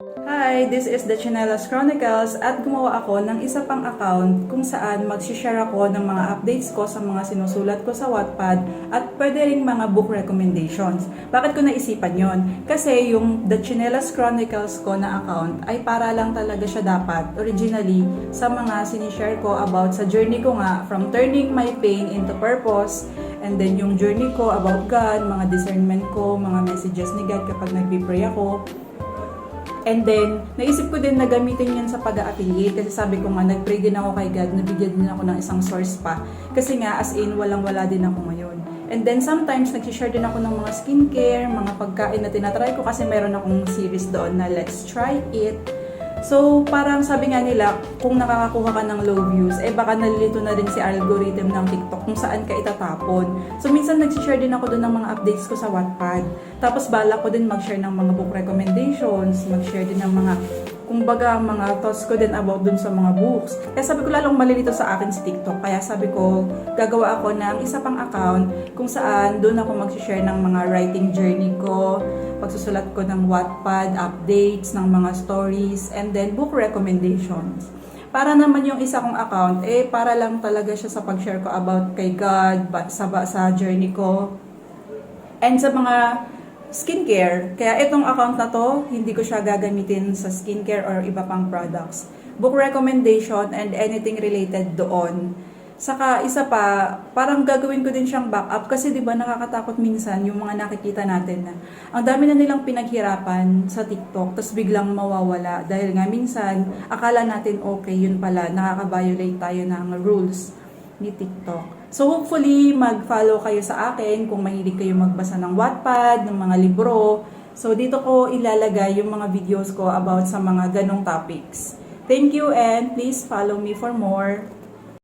Hi, this is the Chinelas Chronicles at gumawa ako ng isa pang account kung saan mag-share ako ng mga updates ko sa mga sinusulat ko sa Wattpad at pwede ring mga book recommendations. Bakit ko naisipan yon? Kasi yung The Chinelas Chronicles ko na account ay para lang talaga siya dapat originally sa mga sinishare ko about sa journey ko nga from turning my pain into purpose, and then yung journey ko about God, mga discernment ko, mga messages ni God kapag nagpipray ako. And then, naisip ko din na gamitin yun sa pag-affiliate kasi sabi ko nga, nag-pray din ako kay God, nabigyan din ako ng isang source pa. Kasi nga, as in, walang-wala din ako ngayon. And then, sometimes, nag-share din ako ng mga skincare, mga pagkain na tinatry ko kasi meron akong series doon na Let's Try It. So, parang sabi nga nila, kung nakakakuha ka ng low views, baka nalilito na rin si algorithm ng TikTok kung saan ka itatapon. So, minsan nag-share din ako doon ng mga updates ko sa Wattpad. Tapos, bala ko din mag-share ng mga book recommendations, mag-share din ng mga, kumbaga, mga thoughts ko din about dun sa mga books. Kaya sabi ko, lalong malilito sa akin si TikTok. Kaya sabi ko, gagawa ako ng isa pang account kung saan doon ako mag-share ng mga writing journey ko, pagsusulat ko ng Wattpad, updates ng mga stories, and then book recommendations. Para naman yung isa kong account, para lang talaga siya sa pag-share ko about kay God, sa journey ko, and sa mga skincare. Kaya itong account na to, hindi ko siya gagamitin sa skincare or iba pang products. Book recommendation and anything related doon. Saka isa pa, parang gagawin ko din siyang backup kasi 'di ba nakakatakot minsan yung mga nakikita natin na ang dami na nilang pinaghirapan sa TikTok tapos biglang mawawala dahil nga minsan akala natin okay, yun pala nakaka-violate tayo ng rules ni TikTok. So hopefully mag-follow kayo sa akin kung mahilig kayo magbasa ng Wattpad, ng mga libro. So dito ko ilalagay yung mga videos ko about sa mga ganong topics. Thank you and please follow me for more.